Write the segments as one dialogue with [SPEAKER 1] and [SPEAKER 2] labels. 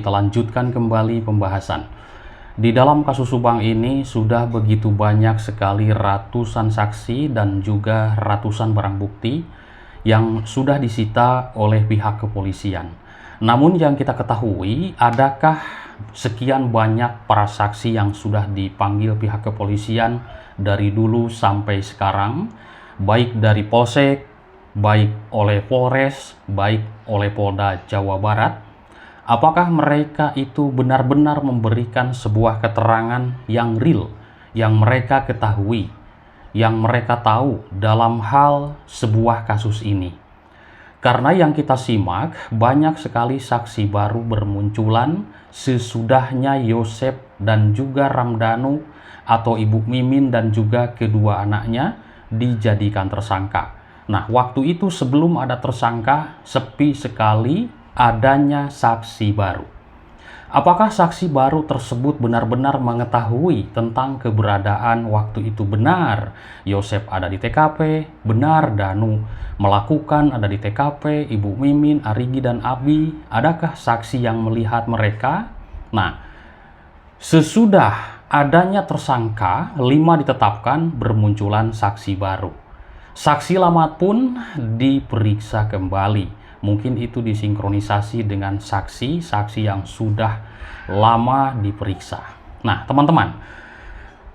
[SPEAKER 1] kita lanjutkan kembali pembahasan. Di dalam kasus Subang ini sudah begitu banyak sekali ratusan saksi dan juga ratusan barang bukti yang sudah disita oleh pihak kepolisian. Namun yang kita ketahui, adakah sekian banyak para saksi yang sudah dipanggil pihak kepolisian dari dulu sampai sekarang, baik dari Polsek, baik oleh Polres, baik oleh Polda Jawa Barat? Apakah mereka itu benar-benar memberikan sebuah keterangan yang real, yang mereka ketahui, yang mereka tahu dalam hal sebuah kasus ini? Karena yang kita simak, banyak sekali saksi baru bermunculan sesudahnya Yosep dan juga Ramdhanu atau Ibu Mimin dan juga kedua anaknya dijadikan tersangka. Nah, waktu itu sebelum ada tersangka, sepi sekali adanya saksi baru. Apakah saksi baru tersebut benar-benar mengetahui tentang keberadaan waktu itu benar Yosep ada di TKP, benar Danu melakukan ada di TKP, Ibu Mimin, Arigi, dan Abi? Adakah saksi yang melihat mereka? Nah, sesudah adanya tersangka, 5 ditetapkan, bermunculan saksi baru. Saksi lama pun diperiksa kembali. Mungkin itu disinkronisasi dengan saksi-saksi yang sudah lama diperiksa. Nah, teman-teman,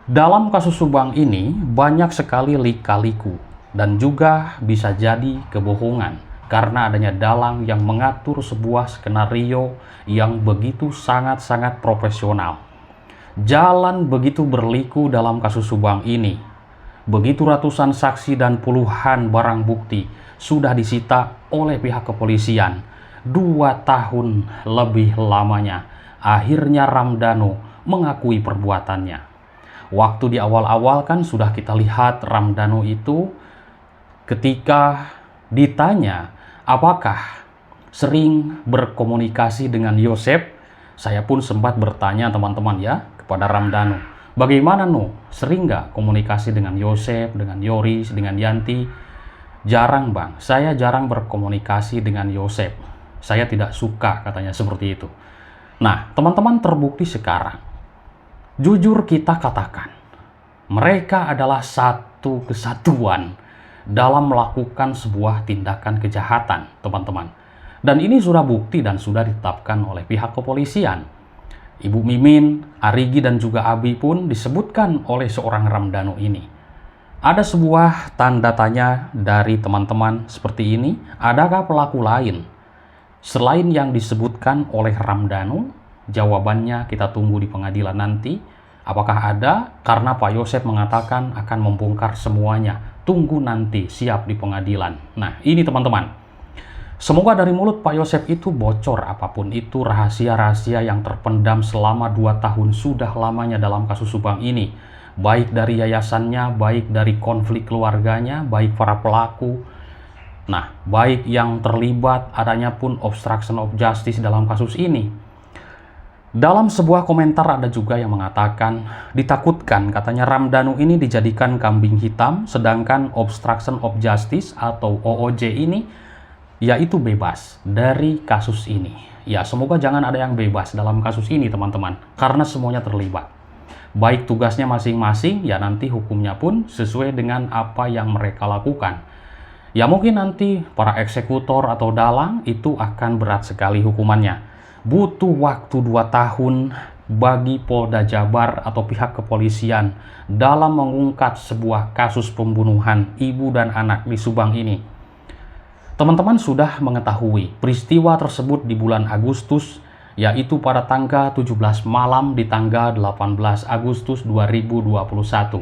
[SPEAKER 1] dalam kasus Subang ini banyak sekali lika-liku dan juga bisa jadi kebohongan karena adanya dalang yang mengatur sebuah skenario yang begitu sangat-sangat profesional. Jalan begitu berliku dalam kasus Subang ini. Begitu ratusan saksi dan puluhan barang bukti sudah disita oleh pihak kepolisian. 2 tahun lebih lamanya, akhirnya Ramdhanu mengakui perbuatannya. Waktu di awal-awal kan sudah kita lihat Ramdhanu itu ketika ditanya apakah sering berkomunikasi dengan Yosep, saya pun sempat bertanya teman-teman ya kepada Ramdhanu. Bagaimana sering nggak komunikasi dengan Yosep, dengan Yoris, dengan Yanti? Jarang bang, saya jarang berkomunikasi dengan Yosep. Saya tidak suka, katanya seperti itu. Nah, teman-teman, terbukti sekarang. Jujur kita katakan, mereka adalah satu kesatuan dalam melakukan sebuah tindakan kejahatan, teman-teman. Dan ini sudah bukti dan sudah ditetapkan oleh pihak kepolisian. Ibu Mimin, Arigi, dan juga Abi pun disebutkan oleh seorang Ramdhanu ini. Ada sebuah tanda tanya dari teman-teman seperti ini, adakah pelaku lain selain yang disebutkan oleh Ramdhanu? Jawabannya kita tunggu di pengadilan nanti. Apakah ada? Karena Pak Yosep mengatakan akan membongkar semuanya. Tunggu nanti, siap di pengadilan. Nah, ini teman-teman. Semoga dari mulut Pak Yosep itu bocor apapun itu rahasia-rahasia yang terpendam selama 2 tahun sudah lamanya dalam kasus Subang ini. Baik dari yayasannya, baik dari konflik keluarganya, baik para pelaku. Nah, baik yang terlibat adanya pun obstruction of justice dalam kasus ini. Dalam sebuah komentar ada juga yang mengatakan, ditakutkan katanya Ramdhanu ini dijadikan kambing hitam, sedangkan obstruction of justice atau OOJ ini yaitu bebas dari kasus ini. Ya, semoga jangan ada yang bebas dalam kasus ini teman-teman, karena semuanya terlibat. Baik tugasnya masing-masing, ya nanti hukumnya pun sesuai dengan apa yang mereka lakukan. Ya mungkin nanti para eksekutor atau dalang itu akan berat sekali hukumannya. Butuh waktu 2 tahun bagi Polda Jabar atau pihak kepolisian dalam mengungkap sebuah kasus pembunuhan ibu dan anak di Subang ini. Teman-teman sudah mengetahui peristiwa tersebut di bulan Agustus, yaitu pada tanggal 17 malam di tanggal 18 Agustus 2021.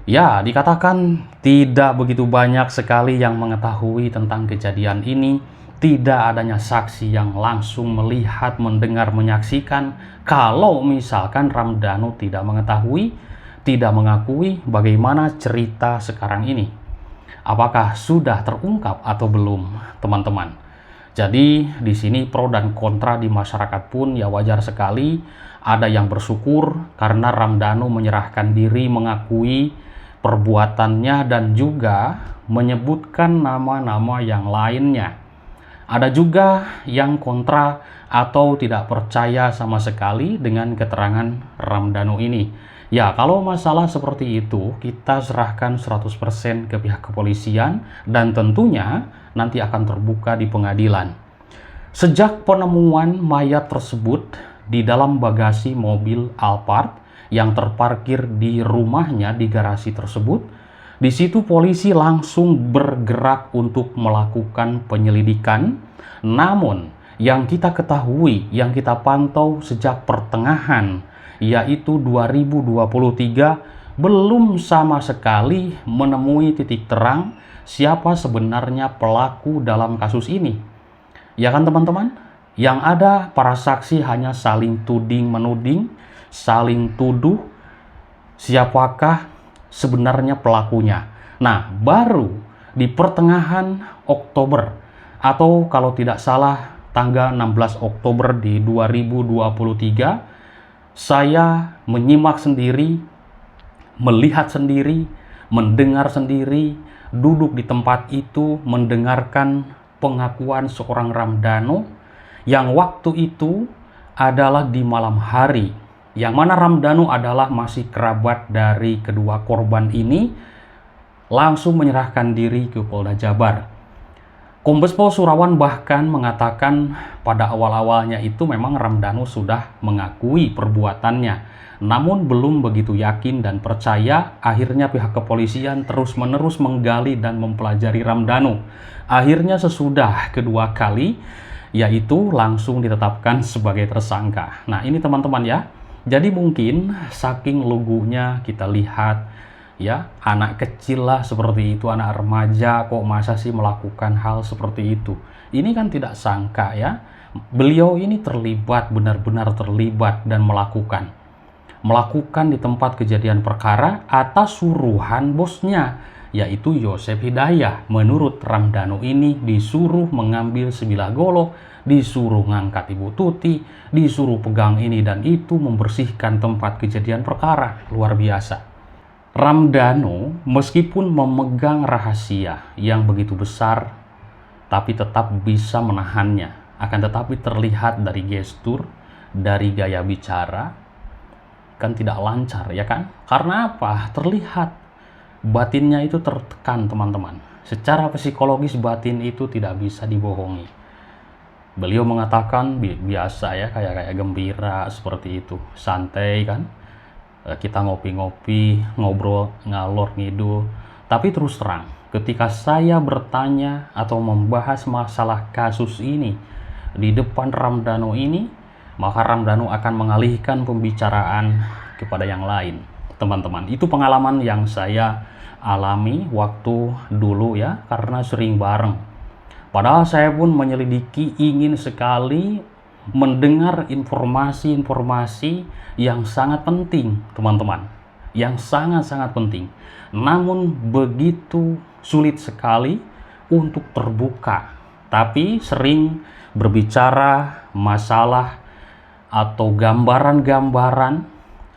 [SPEAKER 1] Ya, dikatakan tidak begitu banyak sekali yang mengetahui tentang kejadian ini. Tidak adanya saksi yang langsung melihat, mendengar, menyaksikan. Kalau misalkan Ramdhanu tidak mengetahui, tidak mengakui bagaimana cerita sekarang ini. Apakah sudah terungkap atau belum, teman-teman? Jadi di sini pro dan kontra di masyarakat pun ya wajar sekali. Ada yang bersyukur karena Ramdhanu menyerahkan diri, mengakui perbuatannya dan juga menyebutkan nama-nama yang lainnya. Ada juga yang kontra atau tidak percaya sama sekali dengan keterangan Ramdhanu ini. Ya, kalau masalah seperti itu, kita serahkan 100% ke pihak kepolisian dan tentunya nanti akan terbuka di pengadilan. Sejak penemuan mayat tersebut di dalam bagasi mobil Alphard yang terparkir di rumahnya di garasi tersebut, di situ polisi langsung bergerak untuk melakukan penyelidikan. Namun, yang kita ketahui, yang kita pantau sejak pertengahan, yaitu 2023, belum sama sekali menemui titik terang siapa sebenarnya pelaku dalam kasus ini. Ya kan teman-teman? Yang ada para saksi hanya saling tuding-menuding, saling tuduh siapakah sebenarnya pelakunya. Nah, baru di pertengahan Oktober, atau kalau tidak salah tanggal 16 Oktober di 2023, saya menyimak sendiri, melihat sendiri, mendengar sendiri, duduk di tempat itu mendengarkan pengakuan seorang Ramdhanu yang waktu itu adalah di malam hari, yang mana Ramdhanu adalah masih kerabat dari kedua korban ini, langsung menyerahkan diri ke Polda Jabar. Kombes Pol Surawan bahkan mengatakan pada awal-awalnya itu memang Ramdhanu sudah mengakui perbuatannya, namun belum begitu yakin dan percaya. Akhirnya pihak kepolisian terus-menerus menggali dan mempelajari Ramdhanu. Akhirnya sesudah kedua kali, yaitu langsung ditetapkan sebagai tersangka. Nah ini teman-teman ya, jadi mungkin saking lugunya kita lihat ya, anak kecil lah seperti itu, anak remaja kok masa sih melakukan hal seperti itu. Ini kan tidak sangka ya, beliau ini terlibat, benar-benar terlibat dan melakukan di tempat kejadian perkara atas suruhan bosnya, yaitu Yosef Hidayah. Menurut Ramdhanu ini disuruh mengambil sebilah golok, disuruh ngangkat Ibu Tuti, disuruh pegang ini dan itu, membersihkan tempat kejadian perkara. Luar biasa. Ramdhanu meskipun memegang rahasia yang begitu besar, tapi tetap bisa menahannya. Akan tetapi terlihat dari gestur, dari gaya bicara, kan tidak lancar ya kan? Karena apa? Terlihat batinnya itu tertekan teman-teman. Secara psikologis batin itu tidak bisa dibohongi. Beliau mengatakan biasa ya, kayak gembira seperti itu, santai kan? Kita ngopi-ngopi, ngobrol, ngalor ngidul. Tapi terus terang, ketika saya bertanya atau membahas masalah kasus ini di depan Ramdhanu ini, maka Ramdhanu akan mengalihkan pembicaraan kepada yang lain. Teman-teman, itu pengalaman yang saya alami waktu dulu ya, karena sering bareng. Padahal saya pun menyelidiki, ingin sekali mendengar informasi-informasi yang sangat penting, teman-teman, yang sangat-sangat penting. Namun begitu sulit sekali untuk terbuka. Tapi sering berbicara masalah atau gambaran-gambaran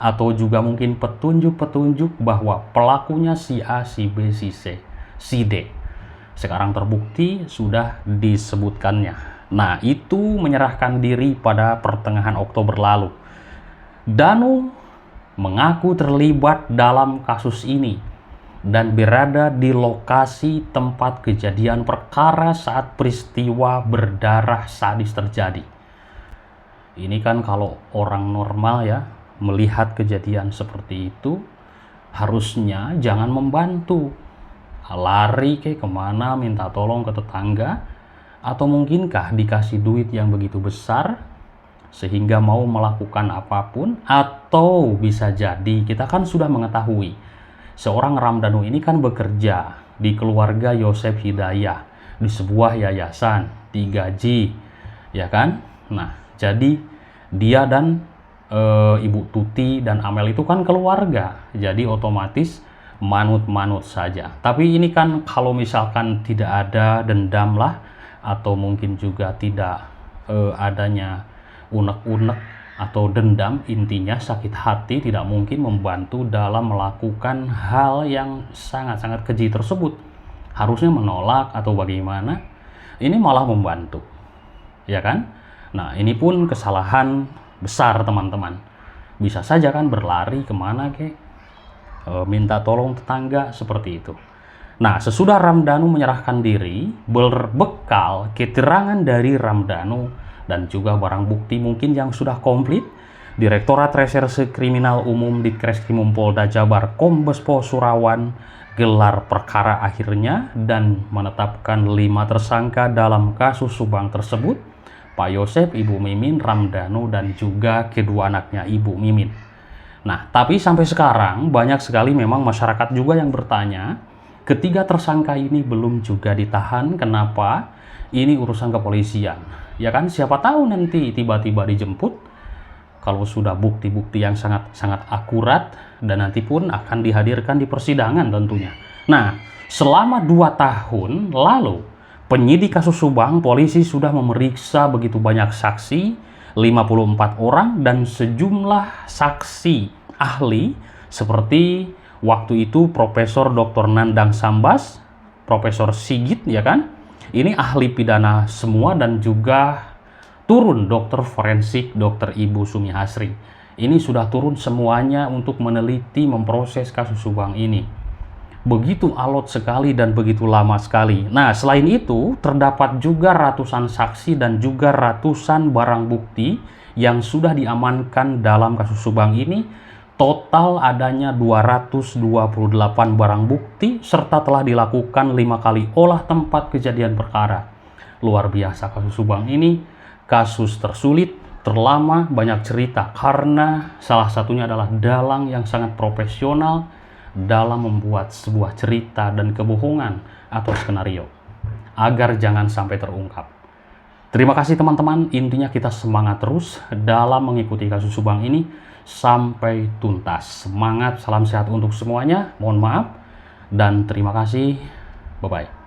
[SPEAKER 1] atau juga mungkin petunjuk-petunjuk bahwa pelakunya si A, si B, si C, si D. Sekarang terbukti sudah disebutkannya. Nah, itu menyerahkan diri pada pertengahan Oktober lalu. Dhanu mengaku terlibat dalam kasus ini dan berada di lokasi tempat kejadian perkara saat peristiwa berdarah sadis terjadi. Ini kan kalau orang normal ya, melihat kejadian seperti itu, harusnya jangan membantu. Lari ke kemana, minta tolong ke tetangga, atau mungkinkah dikasih duit yang begitu besar sehingga mau melakukan apapun. Atau bisa jadi kita kan sudah mengetahui seorang Ramdhanu ini kan bekerja di keluarga Yosef Hidayah di sebuah yayasan, digaji ya kan. Nah jadi dia dan Ibu Tuti dan Amel itu kan keluarga, jadi otomatis manut-manut saja. Tapi ini kan kalau misalkan tidak ada dendam lah, atau mungkin juga tidak adanya unek-unek atau dendam, intinya sakit hati, tidak mungkin membantu dalam melakukan hal yang sangat-sangat keji tersebut. Harusnya menolak atau bagaimana. ini malah membantu, ya kan? Nah, ini pun kesalahan besar teman-teman. Bisa saja kan berlari kemana kek, minta tolong tetangga, seperti itu. Nah, sesudah Ramdhanu menyerahkan diri, berbekal keterangan dari Ramdhanu dan juga barang bukti mungkin yang sudah komplit, Direktorat Reserse Kriminal Umum Ditreskrimum Polda Jabar Kombes Pol Surawan gelar perkara akhirnya dan menetapkan 5 tersangka dalam kasus Subang tersebut, Pak Yosep, Ibu Mimin, Ramdhanu, dan juga kedua anaknya Ibu Mimin. Nah, tapi sampai sekarang banyak sekali memang masyarakat juga yang bertanya, ketiga tersangka ini belum juga ditahan, kenapa? Ini urusan kepolisian. Ya kan, siapa tahu nanti tiba-tiba dijemput, kalau sudah bukti-bukti yang sangat akurat, dan nanti pun akan dihadirkan di persidangan tentunya. Nah, selama 2 tahun lalu, penyidik kasus Subang, polisi sudah memeriksa begitu banyak saksi, 54 orang, dan sejumlah saksi ahli, seperti waktu itu Profesor Dr. Nandang Sambas, Profesor Sigit, ya kan? Ini ahli pidana semua, dan juga turun dokter forensik, Dr. Ibu Sumi Hasri. Ini sudah turun semuanya untuk meneliti, memproses kasus Subang ini. Begitu alot sekali dan begitu lama sekali. Nah, selain itu, terdapat juga ratusan saksi dan juga ratusan barang bukti yang sudah diamankan dalam kasus Subang ini. Total adanya 228 barang bukti, serta telah dilakukan 5 kali olah tempat kejadian perkara. Luar biasa kasus Subang ini. Kasus tersulit, terlama, banyak cerita, karena salah satunya adalah dalang yang sangat profesional dalam membuat sebuah cerita dan kebohongan atau skenario agar jangan sampai terungkap. Terima kasih teman-teman, intinya kita semangat terus dalam mengikuti kasus Subang ini sampai tuntas. Semangat, salam sehat untuk semuanya, mohon maaf, dan terima kasih, bye-bye.